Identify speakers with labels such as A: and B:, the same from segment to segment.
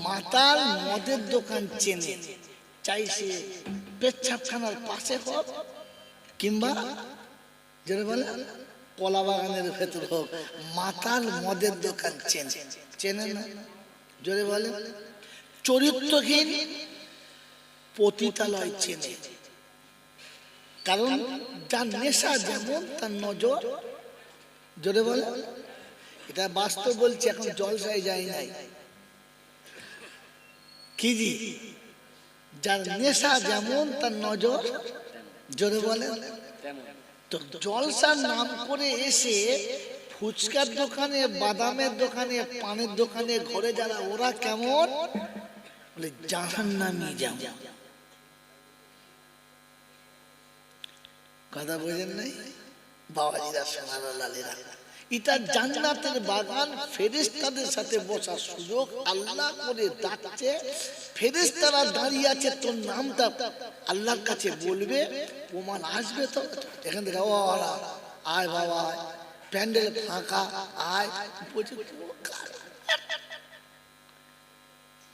A: মাতাল মদের দোকান চেনে, চাই সে পেচ্ছাপখানার পাশে হোক কিংবা যেটা বলে কলা বাগানের ভেতর হোক, মাতাল মদের দোকান চেনে। চেনে না? জোরে বলে। চরিত্রহীন পতিতালয় চেনে, কারণ যার নেশা যেমন তার নজর। জোরে বলে। এটা বাস্তব বলছি, এখন জলসায় যায় নাই। কি জি? যার নেশা যেমন তার নজর। জোরে বলে। তো জলসার নাম করে এসে ফুচকার দোকানে, বাদামের দোকানে, পানের দোকানে ঘরে যারা, ওরা কেমন বলে জাহান্নামী। যেমন কথা বোঝেন নাই বাবাজিরা, সোনারা, লালেরা? এটা জান্নাতের বাগান, ফেরেশতাদের সাথে বসার সুযোগ আল্লাহ করে ডাকছে। ফেরেশতারা দাঁড়িয়ে আছে, তোর নামটা আল্লাহর কাছে বলবে, প্রমাণ আসবে তো এখান থেকে। ওরা আয় বাবা, প্যান্ডেল ফাঁকা, আয়।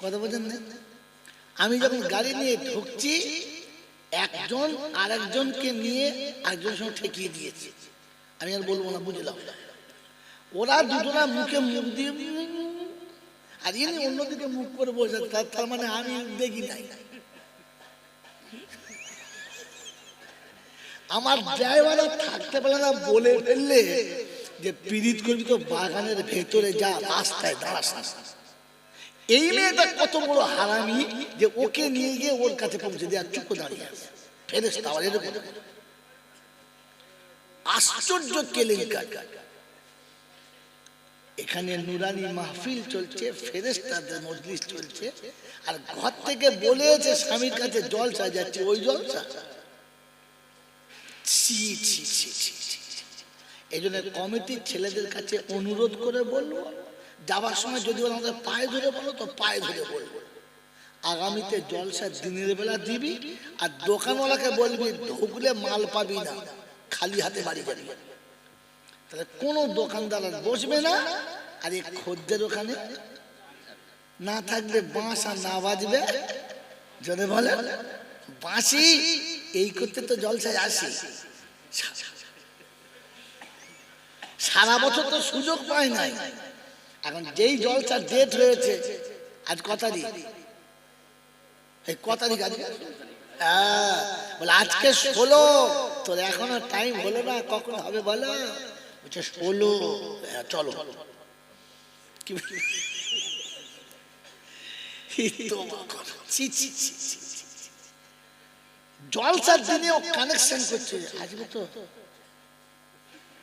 A: কথা বোঝেন না? আমি যখন গাড়ি নিয়ে ঢুকছি, একজন আরেকজনকে নিয়ে একজনের সঙ্গে ঠেকিয়ে দিয়েছে। আমি আর বলবো না, বুঝলাম। ওরা দুজনা মুখে মুখ দিয়ে, আর ইনি অন্যদিকে মুখ করে বসে, তার মানে আমি দেখি নাই। আমার ড্রাইভার থাকতে পারে না, বলে ফেললে যে পীড়িত করবি তো বাগানের ভেতরে যা, রাস্তায় দাঁড়াস। এই মেয়েটা কত বড় হারামি যে ওকে নিয়ে গিয়ে ওর কাছে পৌঁছে দেওয়া, চুপ দাঁড়িয়ে আছে। ফেরেশতা এরকম আশ্চর্য কেলেঙ্কারি। এখানে নুরানি মাহফিল চলছে, ফেরেশতাদের মজলিস চলছে, আর ঘর থেকে বলেছে স্বামীর কাছে জলসা যাচ্ছে, ওই জলসা। এই জন্য কমিটির ছেলেদের কাছে অনুরোধ করে বলবো, যাবার সময় যদি আমাদের পায়ে ধরে বলো তো পায়ে ধরে বলবো, আগামীতে জলসা দিনের বেলা দিবি, আর দোকানওয়ালাকে বলবি ঢুকলে মাল পাবি না, খালি হাতে বাড়ি যাবি। তাহলে কোনো দোকানদার বসবে না, আর এই খদ্দের ওখানে না থাকলে বাঁশ আর না বাজবে। যদি বলে বাঁশি, এই করতে তো জলসায় আসি। সারা বছর তো সুযোগ পায় নাই। এখন যেই জলসার ডেট হয়েছে, আজ কত তারিখ? এই কত তারিখ আজকে? বলে আজকে 16, তোর এখনো টাইম হলো না, কখন হবে বলো? বলছে 16। চলো। জলসার দিনেও কানেকশন করছে, আসবে তো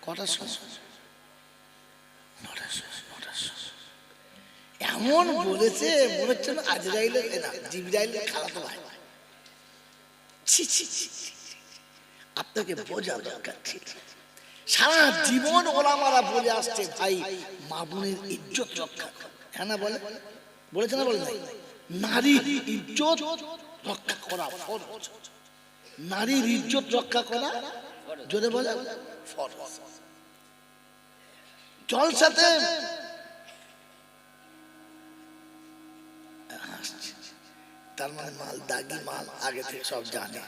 A: কটার সময়? এমন বলেছে মনে হচ্ছে না আজরাইলের, না জিবরাইলের খালাতো ভাই। আপনাকে বোঝা দরকার ছিল। সারা জীবন ওলামারা বলে আসছে, ভাই মা বোনের ইজ্জত রক্ষা। হ্যাঁ না বলে? বলেছে না বলে নাই? নারীর ইজ্জত রক্ষা করা ফরজ। নারীর ইজ্জত রক্ষা করা, জোরে বলে, ফরজ। জলসাতে তার মানে মাল দাগি মাল আগে থেকে সব জানে।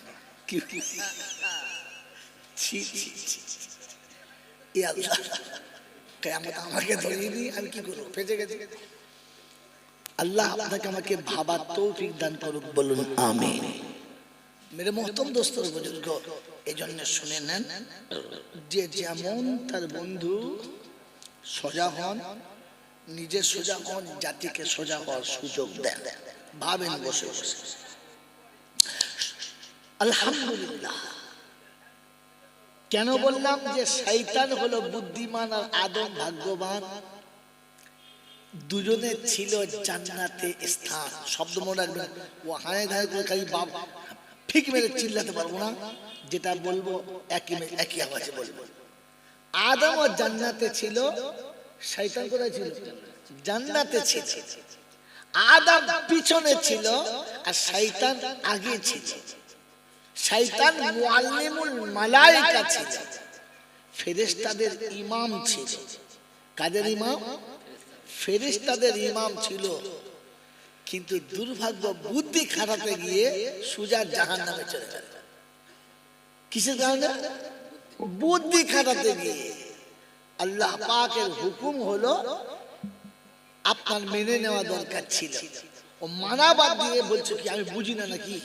A: আমাকে ধরিয়ে দিই, আমি কি করবো? ফেঁসে গেছি। আল্লাহ আপনাকে আমাকে ভাবার তৌফিক দান করুক, বলুন আমিন। মেরে মোহতরম দোস্ত বুজুর্গ, এই জন্য শুনে নেন, যে যেমন তার বন্ধু সোজা হন, নিজে সোজা হন, জাতিকে সোজা হওয়ার সুযোগ দেন। ভাবেন বসে বসে। আলহামদুলিল্লাহ। কেন বললাম যে শয়তান হলো বুদ্ধিমান আর আদম ভাগ্যবান? দুজনে ছিল জান্নাতে স্থান। শব্দ মনে রাখবেন। ও হায় ধায় করে খালি বাপ ঠিক মেরে চিল্লাতে পারবো না, যেটা বলবো একই আওয়াজে বলবো। আদম ও জান্নাতে ছিল, শয়তান কোথায় ছিল? জান্নাতে ছিল। আদম পিছনে ছিল আর শয়তান আগে ছিল। শয়তান মুআল্লিমুল মালায়েকা ছিল, ফেরেশতাদের ইমাম ছিল। কাদের ইমাম? ফেরেশতাদের ইমাম ছিল। কিন্তু দুর্ভাগ্য বুদ্ধি খাটাতে গিয়ে সুজা জাহান্নামে চলে গেল। কিসের কারণে? বুদ্ধি খাটাতে গিয়ে। আল্লাহ পাকের হুকুম হলো আপনার মেনে নেওয়া দরকার ছিল, ও মানা বাদ দিয়ে বলছে কি আমি বুঝি না নাকি?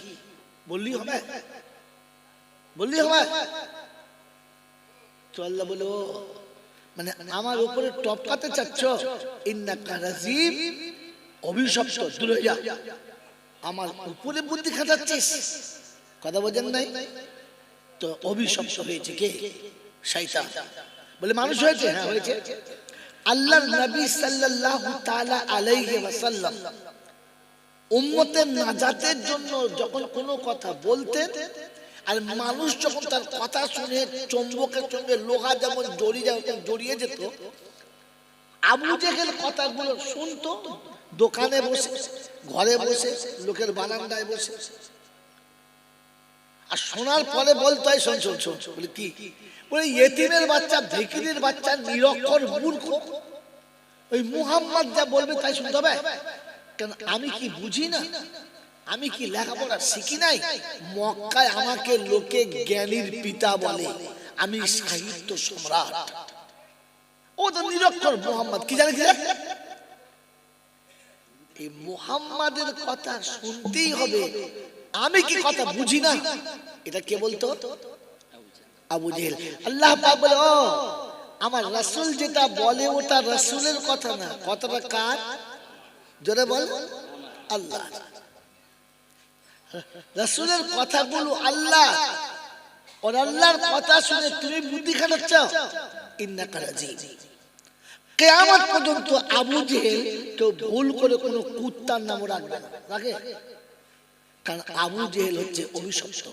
A: বললি হবে? বললি হবে? তো আল্লাহ বলো মানে আমার উপরে টপকাতে চাচ্ছ? ইন্নাকা রাজিম, অভিশপ্ত, দূর হয়ে যা। আমার উপরে বুদ্ধি খাটাচ্ছিস, কথা বোঝেন নাই? তো অভিশপ্ত হয়েছে কে? শয়তান। বলে মানুষ হয়েছে? হ্যাঁ হয়েছে। আল্লাহর নবী সাল্লাল্লাহু তাআলা আলাইহি ওয়াসাল্লাম উম্মতের নাজাতের জন্য যখন কোনো কথা বলতেন, আর মানুষ যখন তার কথা শুনে চুম্বকের সঙ্গে লোহা যেমন জড়িয়ে যেত, আবু জেহেল কথাগুলো শুনতো দোকানে বসে, ঘরে বসে, লোকের বারান্দায় বসে, আর শোনার পরে বলতো এই শোন শোন শোন। বলে কি? বলে ইয়েতিমের বাচ্চা, ভিখিরির বাচ্চা, নিরক্ষর মূর্খ, ওই মুহাম্মদ যা বলবে তাই শুনতে হবে? কেন আমি কি বুঝি না? আমি কি লেখাপড়া শিখি নাই? মক্কায় আমাকে লোকে জ্ঞানীর পিতা বলে, আমি সাহিত্য সম্রাট। ও তো নিরক্ষর মুহাম্মদ, কি জানে? কি জানে? এই মুহাম্মাদের কথা শুনতেই হবে। আমি কি কথা বুঝি না? এটা কে বলতো? আবু জেহেল। আল্লাহ পাক বলে ও আমার রাসূল যেটা বলে ওটা রাসূলের কথা না, কথাটা কার? জোরে বল। আল্লাহ। রাসূলের কথাগুলো আল্লাহ, আর আল্লাহর কথা শুনে তুমি বুদ্ধি খাটাচ্ছ। ইন্নাকা রাজিম। কিয়ামত পর্যন্ত আবু জেহেল কেউ ভুল করে কোনো কুত্তার নাম রাখবে না, রাখে? কারণ আবু জেহেল হচ্ছে অভিশপ্ত।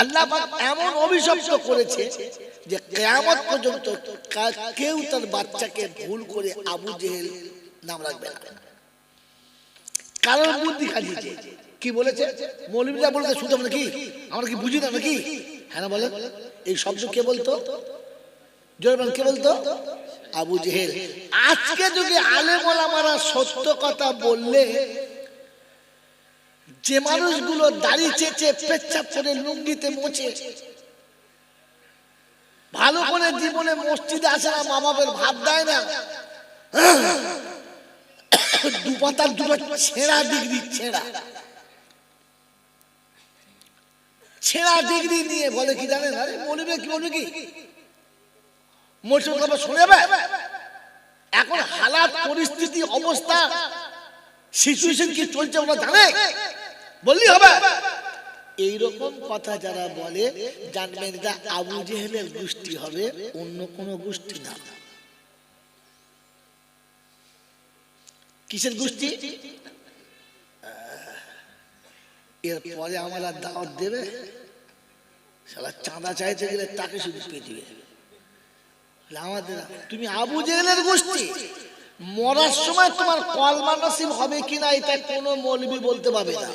A: আল্লাহ পাক এমন অভিশপ্ত করেছে যে কিয়ামত পর্যন্ত কেউ তার বাচ্চাকে ভুল করে আবু জেহেল নাম রাখবে না। কারণ বুদ্ধি খাটিয়েছে। কি বলেছে? মৌলবীরা বলতে শুনতে হবে নাকি? আমরা কি বুঝি না নাকি? হ্যাঁ না বলে। এই শব্দ কে বলতো? জোরে কে বলতো? আবু জেহেল। আজকে যদি আলেম ওলামারা সত্য কথা বললে, যে মানুষগুলো দাড়ি চেঁচে পেচ্ছাপ করে লুঙ্গিতে মোছে, ভালো করে জীবনে মসজিদে আসে না, মা বাপের ভাত দেয় না, দুপাতার দুটো ছেঁড়া ডিগ্রি, ছেঁড়া ডিগ্রি নিয়ে বলে কি জানেন? আরে বলবে কি, বলবে কি মোটর কথা শুনে? এখন হালাত, পরিস্থিতি, অবস্থা, সিচুয়েশন কি চলছে ওরা জানে? বললি হবে? এইরকম কথা যারা বলে জানবেন এটা আবু জেহেলের গোষ্ঠী হবে, অন্য কোন গোষ্ঠী না। কিসের গোষ্ঠী? এরপরে আমার আর দাওয়াত দেবে? শালা চাঁদা চাইতে গেলে তাকে শুধু পেয়ে দিবে। আমাদের তুমি আবু জেহেলের গোষ্ঠী, মরার সময় তোমার কলমা নসিব হবে কিনা এটা কোন মৌলবি বলতে পারবে না।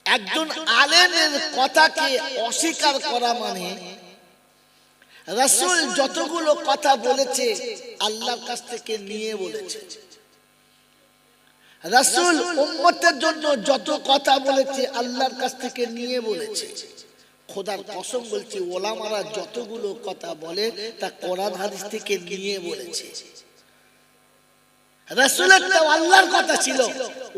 A: একজন আলেমের কথাকে অস্বীকার করা মানে রাসূল যতগুলো কথা বলেছে আল্লাহর কাছ থেকে নিয়ে বলেছে। রাসূল উম্মতের জন্য যত কথা বলেছে আল্লাহর কাছ থেকে নিয়ে বলেছে। খোদার কসম বলছি, ওলামারা যতগুলো কথা বলে তা কোরআন হাদিস থেকে নিয়ে বলেছে। রাসূলের তো আল্লাহর কথা ছিল,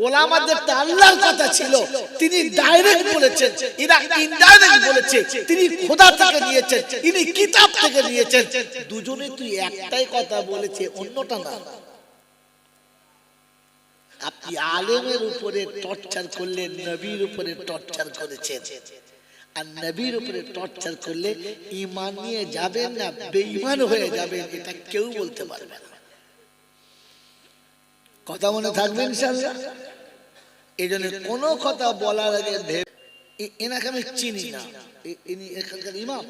A: ওলামাদের তো আল্লাহর কথা ছিল। তিনি ডাইরেক্ট বলেছেন, এরা ইনডাইরেক্ট বলেছে। তিনি খোদা থেকে নিয়েছেন, ইনি কিতাব থেকে নিয়েছেন। দুজনে তুই একটাই কথা বলেছে, অন্যটা না। আপনি আলেমের উপরে টর্চার করলেন, নবীর উপরে টর্চার করেছেন। আর নবীর উপরে টর্চার করলে ঈমান নিয়ে যাবেন না বেঈমান হয়ে যাবেন, এটা কেউ বলতে পারবে না। কথা মনে থাকবে ইনশাআল্লাহ। এই জন্য কোনো কথা বলার আগে এনাকে আমি চিনি না, ইনি এখানকার ইমাম?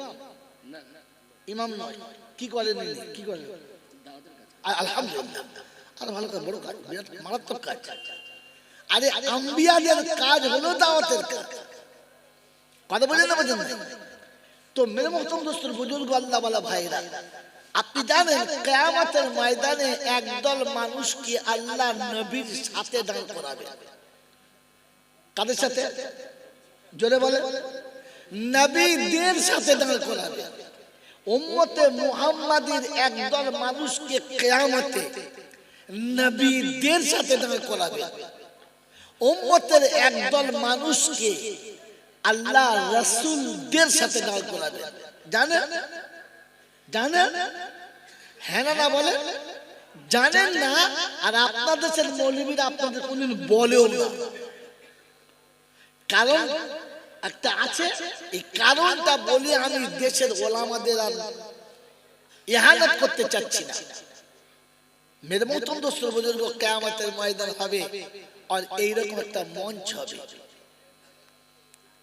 A: ইমাম নয়। কি করেন? কি করেন? আলহামদুলিল্লাহ, আর ভালো কাজ, বড় কাজ, বিরাট মারাত্মক কাজ। আরে আম্বিয়াদের কাজ হলো দাওয়াতের কাজ। কথা বলে না? তো মেরে মোহতরম দোস্ত, বুজুর্গ, আল্লাহ ওয়ালা ভাইরা, আপনি জানেন কিয়ামতের ময়দানে একদল মানুষকে আল্লাহ নবীর সাথে দাঁড় করাবে। কাদের সাথে? জোরে বলে। নবীদের সাথে দাঁড় করাবে। উম্মতে মুহাম্মাদীর একদল মানুষকে কিয়ামতে নবীদের সাথে দাঁড় করাবে। উম্মতের একদল মানুষকে আল্লাহ রাসূলদের সাথে দাঁড় করাবে। জানেন? জানেন? হ্যাঁ না বলে? জানেন না। আর আপনাদের দেশের মৌলবীরা আপনাদের কোনদিন বলেও না। কারণ একটা আছে, এই কারণটা বলে আমি দেশের ওলামাদের আর ইহানাত করতে চাচ্ছি না। মেরে মতন দোস্ত বুজুর্গ, কিয়ামতের ময়দান হবে আর এইরকম একটা মঞ্চ হবে।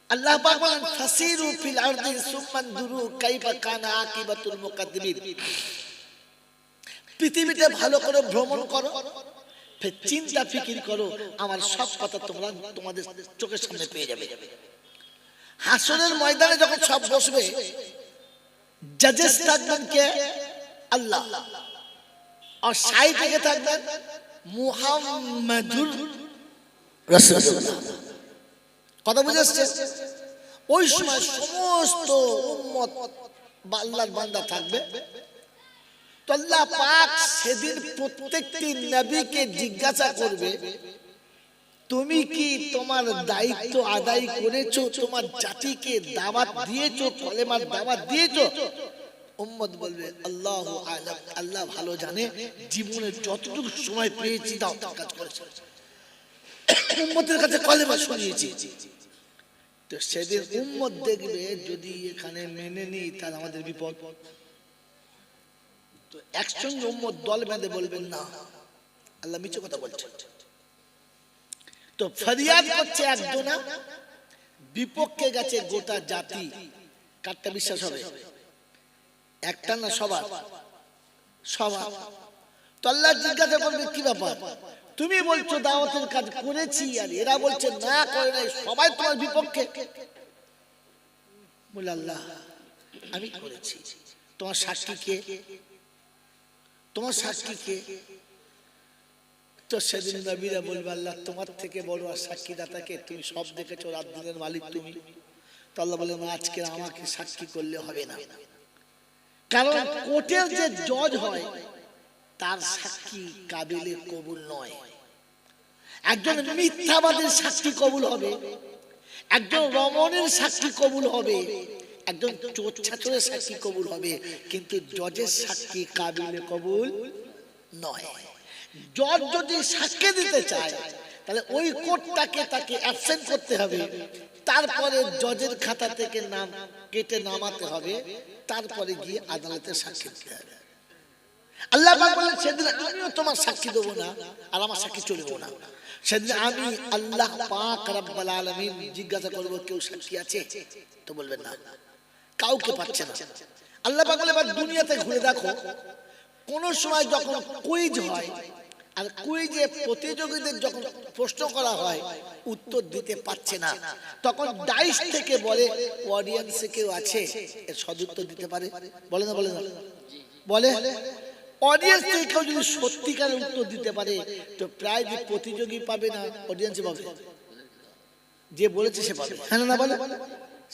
A: আল্লাহ পাক বলেন ফাসিরু ফিল আরদি সুম্মা দুরু কাইফা কানা আকিবাতুল মুকাদ্দিমিন। পৃথিবীতে ভালো করে ভ্রমণ করো, ফির চিন্তা ফিকির করো, আমার সব কথা তোমরা তোমাদের চোখের সামনে পেয়ে যাবে। হাসরের ময়দানে যখন সব বসবে, জাজেস থাকবেন কে? আল্লাহ। আর সাই থেকে থাকবেন মুহাম্মাদুর রাসূলুল্লাহ। কথা বুঝে আসছে? ওই সময় সমস্ত উম্মত বা আল্লাহর বান্দা থাকবে। তো আল্লাহ পাক সেদিন প্রত্যেকটি নবীকে জিজ্ঞাসা করবে, তুমি কি তোমার দায়িত্ব আদায় করেছো? তোমার জাতিকে দাওয়াত দিয়েছো, কলেমার দাওয়াত দিয়েছো? উম্মত বলবে আল্লাহু আ'লাম, আল্লাহ ভালো জানে, জীবনে যতটুকু সময় পেয়েছি দাওয়াতের কাজ করেছি, উম্মতের কাছে কলেমা শুনিয়েছি। তো সেদিন উম্মত দেখবে যদি এখানে মেনে নিই তাহলে আমাদের বিপদ। তো একসঙ্গে উম্মত দল বেঁধে বলবেন না, আল্লাহ মিছে কথা বলছেন। তো ফরিয়াদ করছে একজনা, বিপক্ষে গেছে গোটা জাতি। কারটা বিশ্বাস হবে? একটা না সবার? সবার। তো আল্লাহ জিজ্ঞাসা করবে কি ব্যাপার, তুমি বলছো দাওয়াতের কাজ করেছি আর এরা বলছে না করে নাই, সবাই তোমার বিপক্ষে। বলে আল্লাহ আমি করেছি। তোমার সাক্ষী কে? তোমার সাক্ষী কে? তো সেদিন নবীরা বলবে আল্লাহ তোমার থেকে বড় আর সাক্ষীদাতাকে? তুমি সব দেখেছো, রাত দিনের মালিক তুমি। তো আল্লাহ বলে আজকে আমাকে সাক্ষী করলে হবে না, কারণ কোর্টের যে জজ হয় তার সাক্ষী কাবিলে কবুল নয়। একজন মিথ্যাবাদীর সাক্ষী কবুল হবে, একজন রমণের সাক্ষী কবুল হবে, একজন চোর ছাচরের সাক্ষী কবুল হবে, কিন্তু জজের সাক্ষী কাবিলে কবুল নয়। জজ যদি সাক্ষী দিতে চায় তাহলে ওই কোর্টটাকে তাকে অ্যাবসেন্ট করতে হবে, তারপরে জজের খাতা থেকে নাম কেটে নামাতে হবে, তারপরে গিয়ে আদালতে সাক্ষী দিতে হবে। আল্লাহ পাক বলেন সেদিন আমিও তোমার সাক্ষী দেবো না আর আমার সাক্ষী চলবে না। সেদিন আমি আল্লাহ পাক রব্বুল আলামিন জিজ্ঞাসা করব কেউ সাক্ষী আছে? তো বলবেন না, কাউকে পাচ্ছে না। আল্লাহ পাক বলে এবার দুনিয়াতে ঘুরে দেখো, কোন সময় যখন কুইজ হয় আর কুইজে প্রতিযোগীদের যখন প্রশ্ন করা হয় উত্তর দিতে পারছে না, তখন ডাইস থেকে বলে অডিয়েন্সে কেউ আছে এর সদুত্তর দিতে পারে? বলে না? বলে না? বলে। অডিয়েন্স থেকে কেউ যদি সত্যিকারের উত্তর দিতে পারে তো প্রাইজ প্রতিযোগী পাবে না অডিয়েন্স পাবে? যে বলেছে সে পাবে। হ্যাঁ না বলে?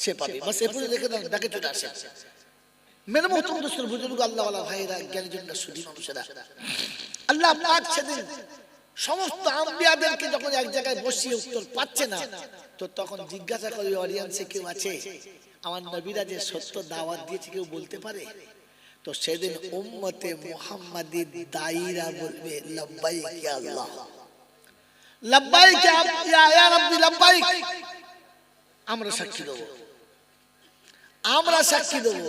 A: সে পাবে। বাস এরপরে দেখে ডাকে চলে আসে। মেরে মোহতরম দোস্ত বুজুর্গ আল্লাহ ওয়ালা ভাইরা, জ্ঞানীজনরা, সুধী মানুষেরা, আল্লাহ পাক সেদিন সমস্ত আম্বিয়াদেরকে যখন এক জায়গায় বসিয়ে উত্তর পাচ্ছে না, তো তখন জিজ্ঞাসা করে অডিয়েন্সে কেউ আছে আমার নবীরা যে সত্য দাওয়াত দিয়েছে কেউ বলতে পারে? তো সেদিন উম্মতে মুহাম্মাদীর দায়ীরা বলবে লাব্বাইক ইয়া আল্লাহ, লাব্বাইক ইয়া রাব্বি, লাব্বাইক, আমরা সাক্ষী দেব, আমরা সাক্ষী দেব।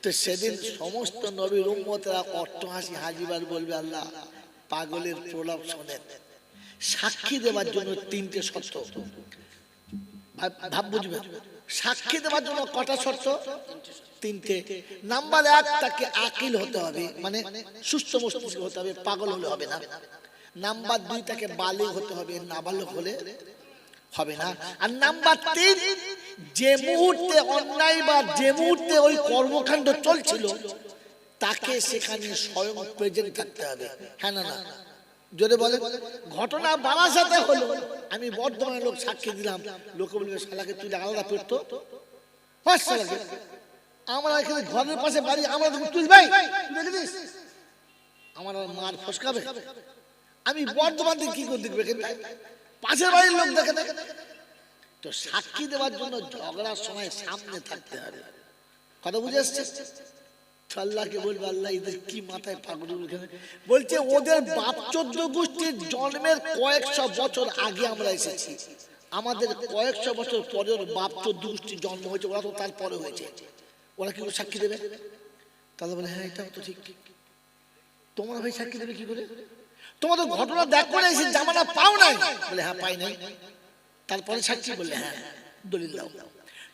A: তো সেদিন সমস্ত নবীর উম্মতেরা অট্টহাসি হাজিবার বলবে আল্লাহ পাগলের প্রলাপ শোনেন। সাক্ষী দেওয়ার জন্য তিনটে শর্ত, ভাব বুঝবেন। সাক্ষী দেওয়ার জন্য কটা শর্ত? তিনটে। নাম্বার 1, তাকে আকিল হতে হবে, মানে সুস্থ মস্তিষ্ক হতে হবে, পাগল হলে হবে না। নাম্বার 2, তাকে বালিগ হতে হবে, নাবালক হলে হবে না। আর নাম্বার 3, যে মুহূর্তে অন্যায় বা যে মুহূর্তে ওই কর্মকাণ্ড চলছিল তাকে সেখানে স্বয়ং প্রেজেন্ট থাকতে হবে। হ্যাঁ না না জোরে বলে। ঘটনা বারাসাতে হলো, আমি বর্ধমানের লোক সাক্ষী দিলাম, লোকে বলবে শালাকে তুই আলাদা পেতো, আমরা এখানে ঘরের পাশে বাড়ি, আমরা তুই ভাই দেখেছিস আমার মার ফসকাবে। আমি বর্ধমান থেকে কি করে দেখবে, পাশের বাড়ির লোক দেখে দেখে। তো সাক্ষী দেওয়ার জন্য ঝগড়ার সময় সামনে থাকতে হবে। কথা বুঝে আসছে? আল্লাহকে বলবে আল্লাহ এদের কি মাথায় পাগল, বলছে ওদের বাপ 14 গোষ্ঠীর জন্মের কয়েকশো বছর আগে আমরা এসেছি, আমাদের কয়েকশো বছর পরে ওর বাপ 14 গোষ্ঠীর জন্ম হয়েছে, ওরা তো তারপরে হয়েছে, ওরা কি সাক্ষী দেবে? তাহলে বলে হ্যাঁ এটাও তো ঠিক, তোমরা ভাই সাক্ষী দেবে কি করে? তোমাদের ঘটনা দেখো না, এসে জামানা পাও নাই? বলে হ্যাঁ পাই নাই। তারপরে সাক্ষী বললে হ্যাঁ দলিল দাও।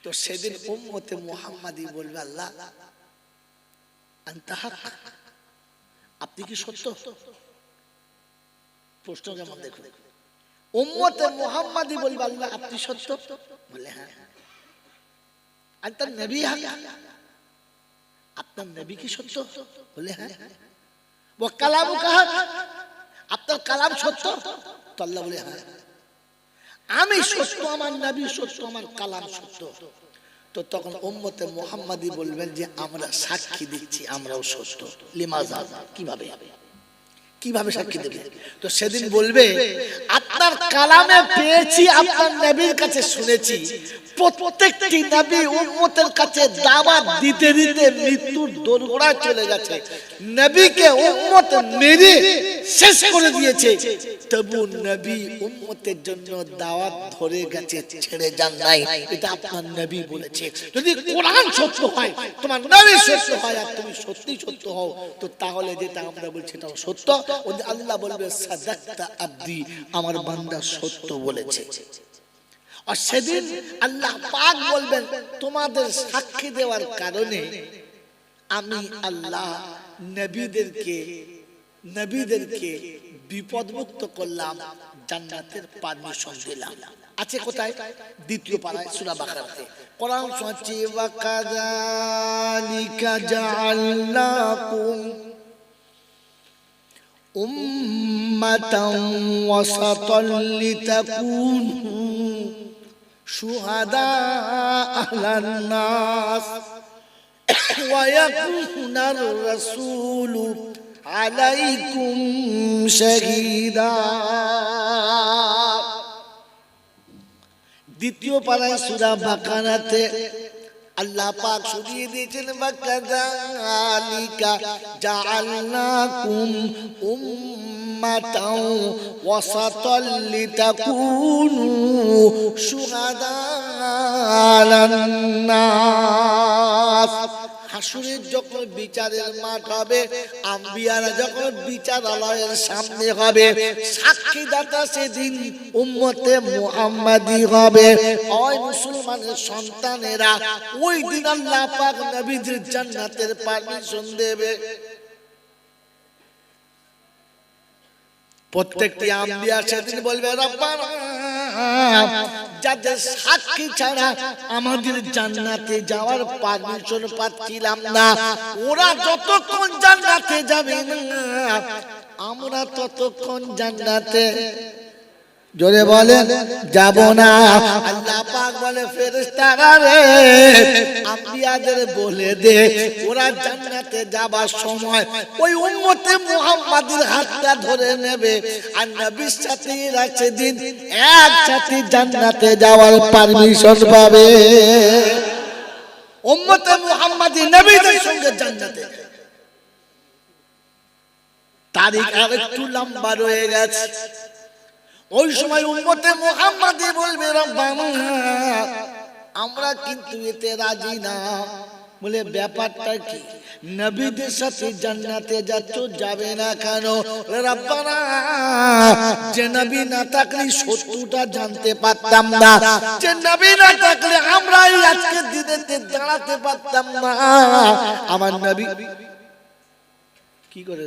A: তো সেদিন উম্মতে মুহাম্মাদি বলবে আল্লাহ আনতা হক, আপনি কি সত্য? প্রশ্ন কেমন দেখুন, উম্মতে মুহাম্মাদি বলবে আল্লাহ আপনি সত্য? বলে হ্যাঁ। আনতা নবী হক, আপনার নবী কি সত্য? বলে হ্যাঁ। ওয়া কালামুকা হক, আপনার কালাম সত্য? তো আল্লাহ বলে হ্যাঁ। আমি সত্য, আমার নবী সত্য, আমার কালাম সত্য। তো তখন উম্মতে মুহাম্মাদি বলবেন যে আমরা সাক্ষী দিচ্ছি আমরাও সত্য। লিমাযা, কিভাবে কিভাবে সাক্ষী দেবে? তো সেদিন বলবে আপনার কালামে পেয়েছি, আপনার নবীর কাছে শুনেছি, প্রত্যেকটি নবী উম্মতের কাছে দাওয়াত দিতে দিতে মৃত্যুর দোরগোড়ায় চলে গেছে, নবীকে উম্মত মেরে শেষ করে দিয়েছে, তবু নবী উম্মতের জন্য দাওয়াত ধরে গেছে, ছেড়ে যান নাই। এটা আপনার নবী বলেছে। যদি কোরআন সত্য হয়, তোমার নবী সত্য হয়, আর তুমি সত্যি সত্য হও, তো তাহলে যেটা আমরা বলছি এটাও সত্য। আল্লাহ বলবে সাদাক্তা আব্দি, আমার বান্দা সত্য বলেছে। আর সেদিন আল্লাহ পাক বলবেন তোমাদের সাক্ষী দেওয়ার কারণে আমি আল্লাহ নবীদেরকে বিপদমুক্ত করলাম, জান্নাতের পারমিশন দিলাম। আছে কোথায়? দ্বিতীয় পারায় সূরা বাকারাতে কোরআন শোনাচ্ছে ওয়া কাযালিকা জাআলনাকুম উম্মাতান ওয়াসাতান লিতাকুনু শুহাদা আলান নাস ওয়া ইয়াকুনার রাসূলু আলাইকুম শাহীদা। দ্বিতীয় পারায় সূরা বাকারাতে আল্লাহ পাক শুনিয়ে দিয়েছেন ওয়া কাযালিকা জাআলনাকুম উম্মাতান ওয়াসাতান লিতাকুনু শুহাদা আলান নাস। হাসুরের যখন বিচারের মাঠ হবে, আম্বিয়ারা যখন বিচারালয়ের সামনে হবে, সাক্ষীদাতা সেদিন উম্মতে মুহাম্মাদি হবে। ওই মুসলমানের সন্তানেরা ওই দিন আল্লাহ পাক নবীদের জান্নাতের পারমিশন দেবে। প্রত্যেকটি আম্বিয়া সেদিন বলবে রব্বানা, যাদের সাক্ষী ছাড়া আমাদের জান্নাতে যাওয়ার পারমিশন পাচ্ছিলাম না, ওরা যতক্ষণ জান্নাতে যাবে না আমরা ততক্ষণ জান্নাতে জোরে বলেন যাব না। আল্লাহ পাক বলে ফেরেশতারা রে আম্বিয়াদের বলে দে, ওরা জান্নাতে যাবার সময় ওই উম্মতে মুহাম্মাদের হাতটা ধরে নেবে, আর নবীর সাথে এরা সেদিন একসাথে জান্নাতে যাওয়ার পারমিশন পাবে। উম্মতে মুহাম্মাদি নবীদের সঙ্গে জান্নাতে। তারিখ আরেকটু লম্বা রয়ে গেছে। ওই সময় উম্মতে মুহাম্মাদি বলবে রব্বানা আমরা কিন্তু এতে রাজি না। বলে ব্যাপারটা কি? নবীদের সাথে জান্নাতে যাচ্ছ, যাবে না কেন? রব্বানা যে নবী না থাকলে সত্যটা জানতে পারতাম না, যে নবী না থাকলে আমরা এই আজকের দিনেতে দাঁড়াতে পারতাম না। আমার নবী কি করে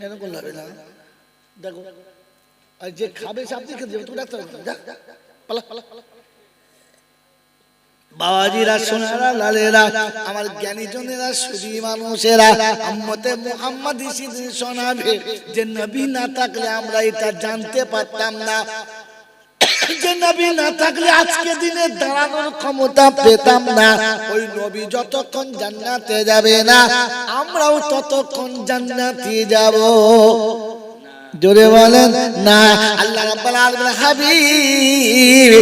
A: কেন করবে না? দেখো আর যে খাবে সে আপনি খেতে যাবে, তুমি ডাক্তার যা পালা পালা। বাবাজিরা, সোনারা, লালেরা, আমার জ্ঞানী জনেরা, সুধী মানুষেরা, উম্মতে মুহাম্মাদি শোনাবে যে নবী না থাকলে আমরা এটা জানতে পারতাম না, যে নবী না থাকলে আজকে দিনে দাঁড়ানোর ক্ষমতা পেতাম না। ওই নবী যতক্ষণ জান্নাতে যাবে না, আমরাও ততক্ষণ জান্নাতে যাব। জোরে বলেন না। আল্লাহ রাব্বুল আলামিন হাবিব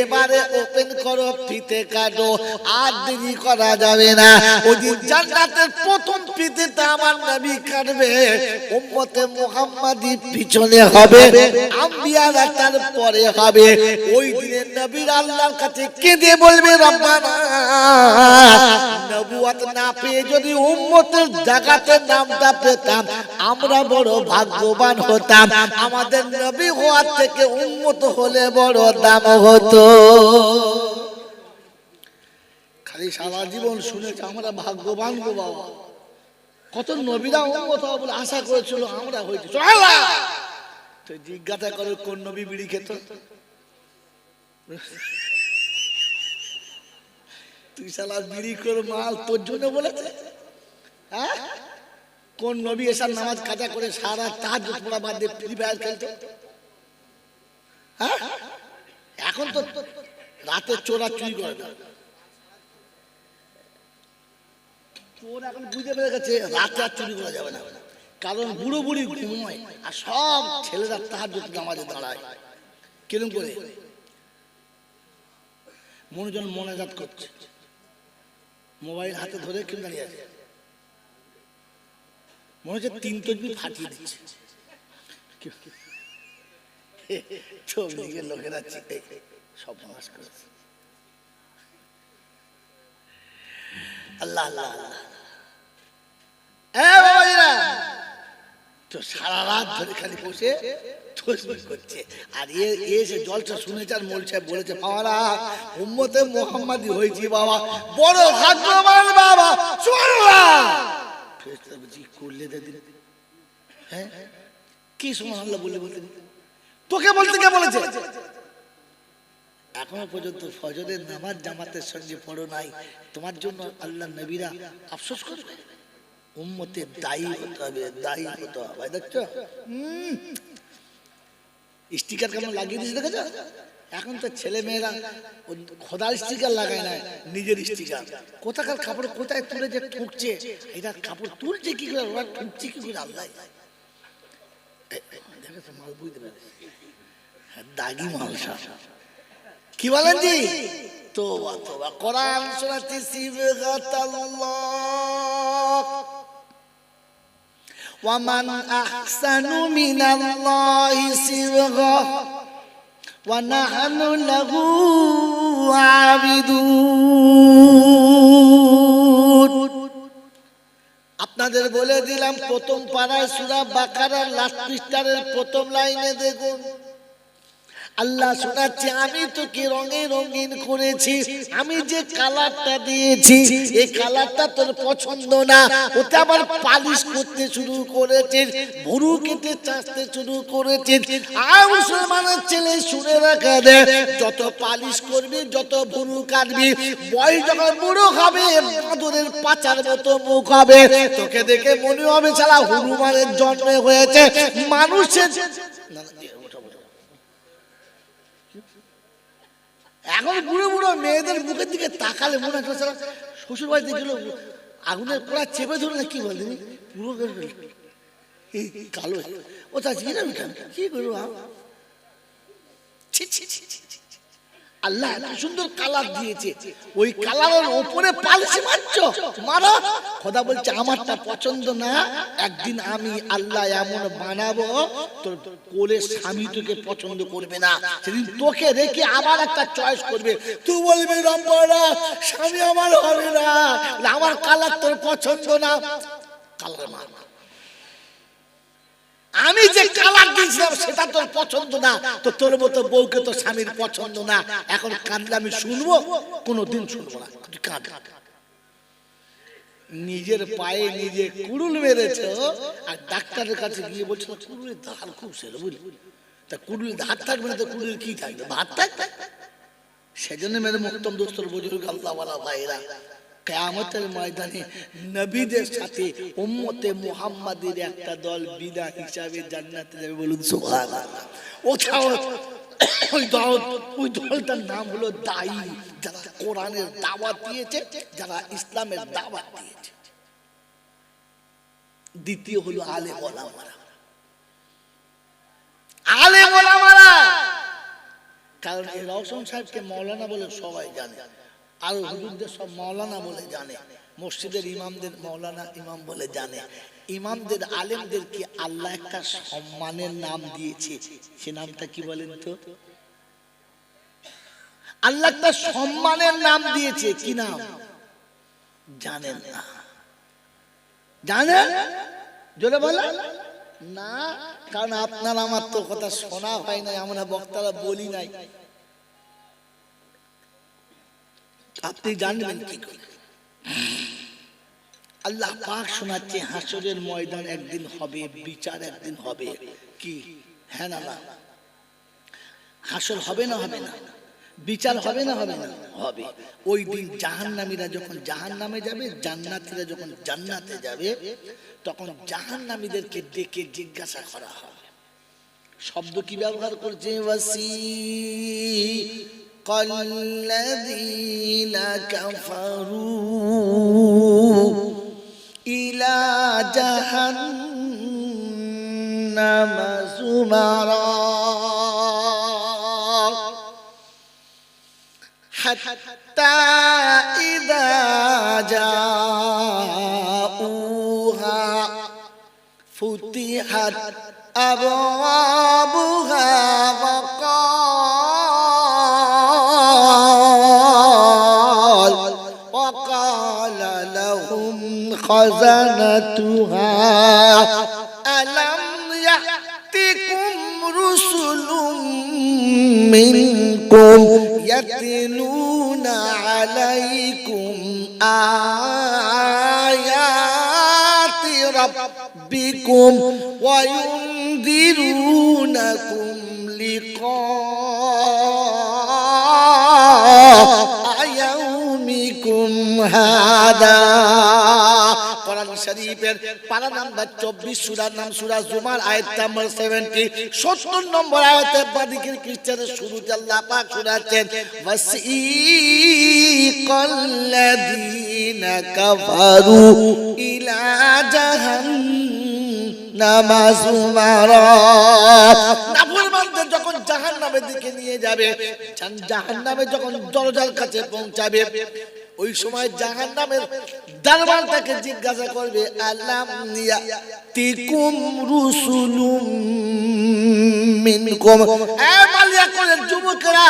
A: এবারে ওপেন করো, ফিতে কাটো, আর দেরি করা যাবে না। ওই দিন জান্নাতের প্রথম ফিতেটা আমার নবী কাটবে, উম্মতে মুহাম্মাদি পিছনে হবে, আম্বিয়ারা তার পরে হবে। ওই দিনে নবীর আল্লাহর কাছে কেঁদে বলবে, রব্বানা, নবুয়ত না পেয়ে যদি উম্মতের জায়গাতে নামটা পেতাম, আমরা বড় ভাগ্যবান হতাম। আমাদের নবী হওয়ার থেকে উম্মত হলে বড় দাম হতো। খালি সারা জীবন শুনেছি আমরা ভাগ্যবান গো বাবা, কত নবীরা উম্মত হবে বলে আশা করেছিল, আমরা হয়েছি। তো জিজ্ঞাসা করে কোন নবী বিড়ি খেত? তুই শালা বিড়ি করে মাল তোর জন্য বলেছে? হ্যাঁ, কোন নবী এসার নামাজ কাজা করে সারা তাহাজ্জুদ পড়া বাদ দিয়ে ফ্রি ফায়ার খেলতো? হ্যাঁ, এখন তো রাতে চোরা চুরি করে না। চোর এখন বুঝে পেরে গেছে রাতে আর চুরি করা যাবে না, কারণ বুড়ো বুড়ি ঘুমোয় আর সব ছেলেরা তাহাজ্জুদ নামাজে দাঁড়ায়। কিরম করে মনোজন মোনাজাত করছে, মোবাইল হাতে ধরে কেউ দাঁড়িয়ে আছে, মনে হচ্ছে 3 তসবিহ ফাটিয়ে দিচ্ছে। লোকেরা সব নামাজ করেছে। আল্লাহ আল্লাহ আল্লাহ। তো সারা রাত ধরে খালি বসে তসবিহ করছে। আর এসে জলসা শুনেছে আর মোল সাহেব বলেছে, বাবারা উম্মতে মুহাম্মাদি হয়েছি বাবা, বড় ভাগ্যবান বাবা। করলে দিদি, হ্যাঁ কি সুবহানাল্লাহ বলে বলতে, তোকে বলতে কে বলেছে? এখনো পর্যন্ত ফজরের নামাজ জামাতের সঙ্গে পড়ো নাই, তোমার জন্য আল্লাহ নবীরা আফসোস করবে। উম্মতের দায়ী হতে হবে, দায়ী হতে হবে। দেখছো স্টিকার কেমন লাগিয়ে দিয়েছে দেখেছো? এখন তো ছেলে মেয়েরা খোদার স্টিকার লাগায় না, নিজের স্টিকার। কোথাকার কাপড় কোথায় তুলে যে ঠুকছে, এটা কাপড় তুলছে কি করে, ওরা ঠুকছে কি করে? আল্লাহ দেখেছো, মাল বুঝতে পারে দাগি মাল সব। কি বলেন জি? তোবা তোবা। কোরআন শোনাচ্ছি, সিবগাতাল্লাহ ওয়া মান আহসানু মিনাল্লাহি সিবগা ওয়া নাহনু লাহু আবিদুন। আপনাদের বলে দিলাম, প্রথম পারায় সূরা বাকারার লাস্ট পৃষ্ঠার প্রথম লাইনে দেখুন, আল্লাহ শোনাচ্ছে, আমি তোকে রঙে রঙিন করেছি, আমি যে কালারটা দিয়েছি এই কালারটা তোর পছন্দ না, ওতে আবার পালিশ করতে শুরু করেছে, ভুরু কেটে চাষতে শুরু করেছে। আর মুসলমানের ছেলে শুনে রাখা দে, যত পালিশ করবি, যত ভুরু কাটবি, বয়স যখন বুড়ো হবে, বাঁদরের পাচার মতো মুখ হবে, তোকে দেখে মনে হবে সারা হনুমানের জন্মে হয়েছে। মানুষের এখন বুড়ো বুড়ো মেয়েদের মুখের দিকে তাকালে মনে হচ্ছে শ্বশুর বাড়িতে গেল আগুনের পোড়া চেপে ধরলে কি বল পুরো কালো। ও তা কি করবো, আল্লাহ এত সুন্দর কালার দিয়েছে, ওই কালারের উপরে পালিশ মারছো, মারো। খোদা বলছে আমারটা পছন্দ না, একদিন আমি আল্লাহ এমন বানাবো তোর কোলের স্বামী তোকে পছন্দ করবে না, সেদিন তোকে রেখে আবার একটা চয়েস করবে, তুই বলবি রম্বরা স্বামী আমার হবে না, আমার কালার তোর পছন্দ না, কালার মার। আমি যে কালার দিয়েছিলাম সেটা তোর পছন্দ না, তো তোর মতো বউকে তো স্বামীর পছন্দ না, এখন কাঁদলে আমি শুনবো? কোনোদিন শুনবো না। কাঁদ, নিজের পায়ে নিজে কুড়ুল মেরেছ, আর ডাক্তারের কাছে গিয়ে বলছো কুড়ুলের ধার খুব সেল, বুঝলি? তা কুড়ুলের ধার থাকবে না তো কুড়ুলের কি থাকবে? ভাত থাকবে, সেজন্য মেরে মুহতরম দোস্তর বুজুর্গ আল্লাহ ওয়ালা ভাইরা, কিয়ামতের ময়দানে নবীদের সাথে উম্মতে মুহাম্মাদের একটা দল বিনা হিসাবে জান্নাতে যাবে, বলুন সুবহানাল্লাহ। ওই দলটার নাম হলো দায়ী, যারা কোরআনের দাওয়াত দিয়েছে, যারা ইসলামের দাওয়াত দিয়েছে। দ্বিতীয় হলো আলেম ওলামারা। আলেম ওলামারা, কারণ এই রওশন সাহেবকে মাওলানা বলে সবাই জানে, আর হুজুরদের সব মাওলানা বলে জানে, মসজিদের ইমামদের মাওলানা ইমাম বলে জানে। ইমামদের আলেমদের কি আল্লাহ একটা সম্মানের নাম দিয়েছে, সে নামটা কি বলেন তো? আল্লাহ একটা সম্মানের নাম দিয়েছে, কি নাম জানেন না? জানেন? জোরে বলেন না, কারণ আপনার আমার তো কথা শোনা হয় নাই, আমরা বক্তারা বলি নাই, আপনি জানবেন কি করে? আল্লাহ পাক শোনাচ্ছে হাসরের ময়দান একদিন হবে, বিচার একদিন হবে। কি হ্যাঁ না? হাসর হবে না হবে না? বিচার হবে না হবে না? হবে। ওই দিন জাহান্নামীরা যখন জাহান্নামে যাবে, জান্নাতীরা যখন জান্নাতে যাবে, তখন জাহান্নামীদেরকে ডেকে জিজ্ঞাসা করা হবে। শব্দ কি ব্যবহার করছে? ওয়াসিকাল্লাযীনা কাফারু ইলা জাহান্নামা যুমারা হাত্তা ইযা জাউহা ফুতিহাত আবওয়াবুহা وقال لهم خزنتها ألم يأتكم رسل منكم يتلون عليكم آيات ربكم وينذرونكم لقاء يومكم هذا। কোরআন শরীফের পারা নাম্বার 24, সূরার নাম সূরা জুমার, আয়াত নাম্বার 70, 70 নম্বর আয়াতে বাদিকের খ্রিস্টানের শুরুতে আল্লাহ পাক শোনাচ্ছেন, ওয়াসিকাল্লাযীনা কাফারু ইলা জাহান্নামা যুমারা। নাফরমানদের যখন জাহান্নামের দিকে নিয়ে যাবে, জাহান্নামে যখন দরজার কাছে পৌঁছাবে, ওই সময় জাহান্নামের দরবারটাকে জিজ্ঞাসা করবে, আলাম ইয়াতিকুম রুসুলুম মিনকুম। এ মালিয়াকুলের যুবকেরা,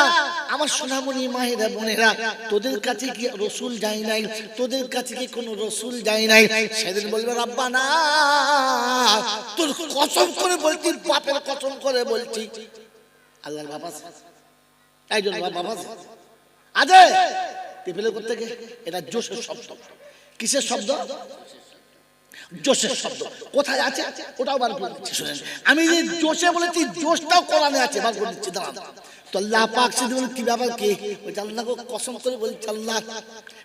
A: আমার সোনামণি মায়েরা বোনেরা, তোদের কাছে কি রাসূল যায় নাই? তোদের কাছে কি কোনো রাসূল যায় নাই? সেদিন বলবে, রাব্বানা, তোর কসম করে বলছি, বাপের কসম করে বলছি, আল্লাহর বাবা এই জন্য বাবা আজে টেবিলে করতে গিয়ে, এটা জোশের শব্দ। কিসের শব্দ? জোশের শব্দ। কোথায় আছে ওটাও বার করে দিচ্ছি, শুনেন। আমি যে জোশে বলেছি, জোশটাও কোরআনে আছে, বার করে দিচ্ছি, দাঁড়ান। তো আল্লাহ পাক সেদিন বলে, কি ব্যাপার? কি ওই আল্লাহকে কসম করে বলছে, আল্লাহ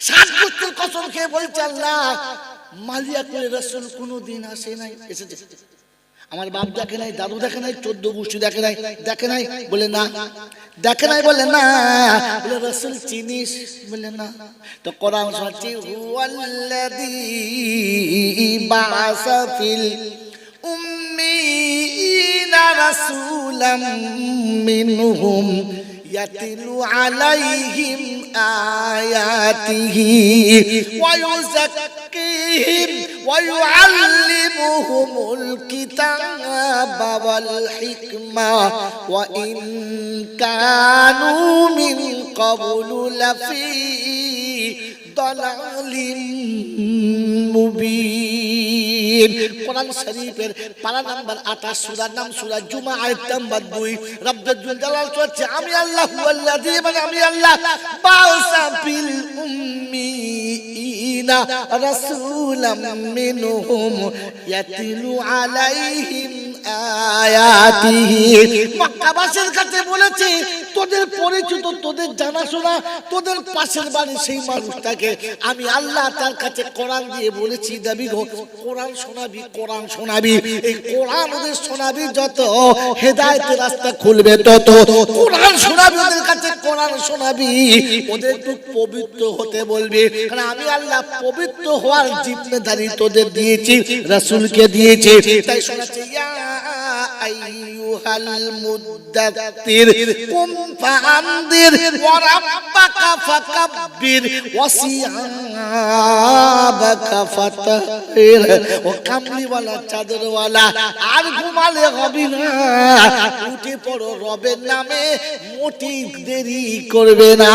A: সাত গোত্রের কসম খেয়ে বলছে, আল্লাহ মালিয়াকুলের রাসূল কোনোদিন আসে নাই। এসেছে, আমার বাপ দেখে নাই, দাদু দেখে নাই, 14 গোষ্ঠী দেখে নাই, দেখে নাই? বলে না। দেখে নাই? বলে না। বলে রাসূল চিনিস? বলে না। তো কোরআন শোনাচ্ছে, হুয়াল্লাযী বাআসা ফিল উম্মিয়িনা রাসূলাম মিনহুম ইয়াতলু আলাইহিম আয়াতিহি ওয়া ইউযাক্কিহিম ওয়া ইউআল্লিমুহুমুল কিতাবা ওয়াল হিকমা ওয়া ইন কানু মিন ক্বাবলু লাফি দালালিম মুবিন। কোরআন শরীফের পারা নাম্বার 28, সূরার নাম সূরা জুমা, আয়াত নাম্বার 2। রব্বুল জালাল বলছে, আমি আল্লাহ হুয়াল্লাযী, মানে আমি আল্লাহ, বাআসা ফিল উম্মিয়িনা রাসূলাম মিনহুম ইয়াতলু আলাইহিম আয়াতিহি মক্কাবাসীর কাছে বলেছে তোদের পরিচিত তোদের জানাশোনা তোদের পাশের বাড়ি সেই মানুষটাকে আমি আল্লাহ তার কাছে কোরআন দিয়ে বলেছি দাবি গো কোরআন শোনাবি এই কোরআন ওদের শোনাবি যত হেদায়েতের রাস্তা খুলবে তত কোরআন শোনাবি ওদের কাছে কোরআন শোনাবি ওদের একটু পবিত্র হতে বলবি কারণ আমি আল্লাহ পবিত্র হওয়ার জিম্মেদারি তোদের দিয়েছি রাসূলকে দিয়েছি তাই শোনাচ্ছি ইয়া আইয়ুহাল মুদ্দাত্তির কুম ফাআনদির ওয়া রাব্বাকা ফাকাব্বির ওয়া সিয়াবাকা ফাতাহির ও কামলিওয়ালা চাদরওয়ালা আর ঘুমালে হবে না উঠে পড়ো রবের নামে মোটি দেরি করবে না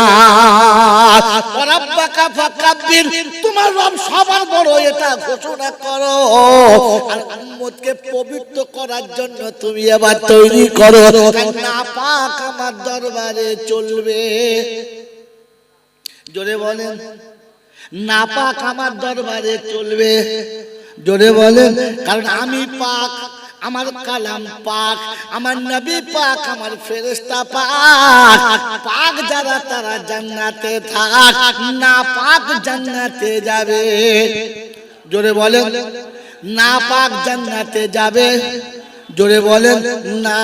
A: ওয়া রাব্বাকা ফাকাব্বির তোমার রব সবার বড় এটা ঘোষণা করো আর উম্মতকে পবিত্র করার জন্য তুমি আবার তৈরি করো না পাক আমার দরবারে চলবে জোরে বলেন না পাক আমার দরবারে চলবে জোরে বলেন কারণ আমি পাক আমার কালাম পাক আমার নবী পাক আমার ফেরেশতা পাক পাক যারা তারা জান্নাতে থাক না পাক জান্নাতে যাবে জোরে বলেন না পাক জান্নাতে যাবে জোরে বলেন না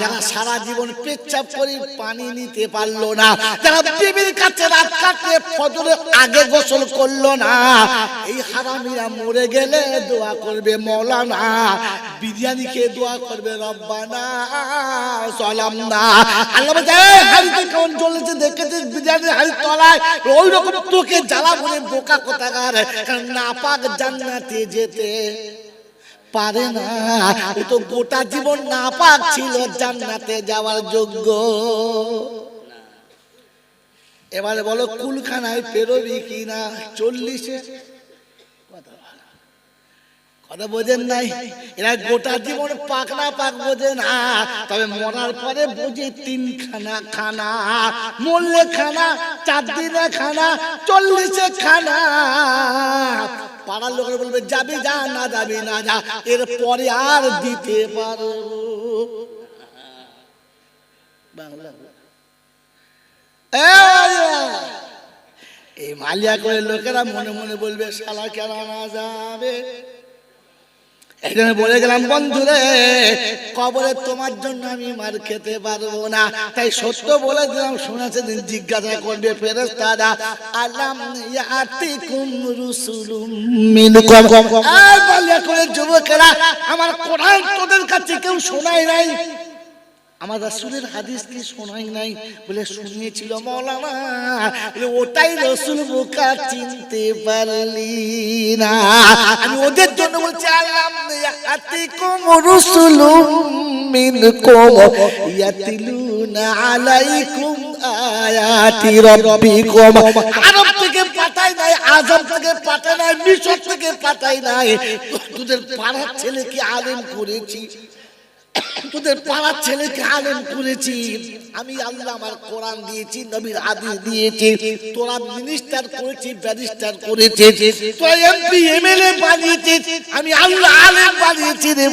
A: যারা সারা জীবন পেচ্ছাপ করে পানি নিতে পারলো না যারা বিবির কাছে রাত কাটিয়ে ফজরের আগে গোসল করলো না এই হারামিরা মরে গেলে দোয়া করবে মাওলানা বিরিয়ানি খেয়ে দোয়া করবে রব্বানা সালামনা আল্লাহ বলে হাড়িতে কোন জ্বলছে দেখেছিস বিরিয়ানি হাড়ি তলায় ওই রকম তোকে জ্বালা বলে বোকা কোথাকার কারণ না পাক জান্নাতে যেতে পারে না ও তো গোটা জীবন না পাক ছিল জান্নাতে যাওয়ার যোগ্য এবারে বলো কুলখানায় পেরোবি কিনা 40-এ কথা বোঝেন নাই এরা গোটা জীবন পাক না পাক বোঝে না তবে মরার পরে বোঝে 3 খানা খানা মরলে খানা 4 দিনে খানা 40-এ খানা পাড়ার লোকেরা বলবে যাবি যা না যাবি না যা এর পরে আর দিতে পারো বাংলা এই মালিয়া করে লোকেরা মনে মনে বলবে শালা কেন না যাবে এখানে বলে গেলাম বন্ধুরে কবরে তোমার জন্য আমি মার খেতে পারবো না তাই সত্য বলে দিলাম শোনাছে দিন জিজ্ঞাসা করবে ফেরেশতারা আলাম ইয়াতিকুম রুসুলুম মিনকুম আর বলে করে যুবকেরা আমার কোরআন তোদের কাছে কেউ শোনায় নাই আমার রাসূলের হাদিস কি শোনাই নাই বলে শুনিয়েছিল মাওলানা বলে ওটাই রাসূল বোকা চিনতে পারলি না আমি ওদের জন্য বলছি আল্লাহ ইয়াতিকুম রাসূলুম মিনকুম ইয়াতিলুনা আলাইকুম আয়াতি রাব্বিকুম আরব থেকে পাঠাই নাই আজম থেকে পাঠাই নাই মিশর থেকে পাঠাই নাই তোদের পাড়ার ছেলেকে আলেম করেছি তোদের পাড়ার ছেলেকে আলেম করেছি আমি আল্লাহ আমার কোরআন দিয়েছি নবীর হাদিস দিয়েছি তোরা মিনিস্টার করেছি ব্যারিস্টার করেছিস তোরা এমপি এমএলএ বানিয়েছিস আমি আল্লাহ আলেম বানিয়েছি রে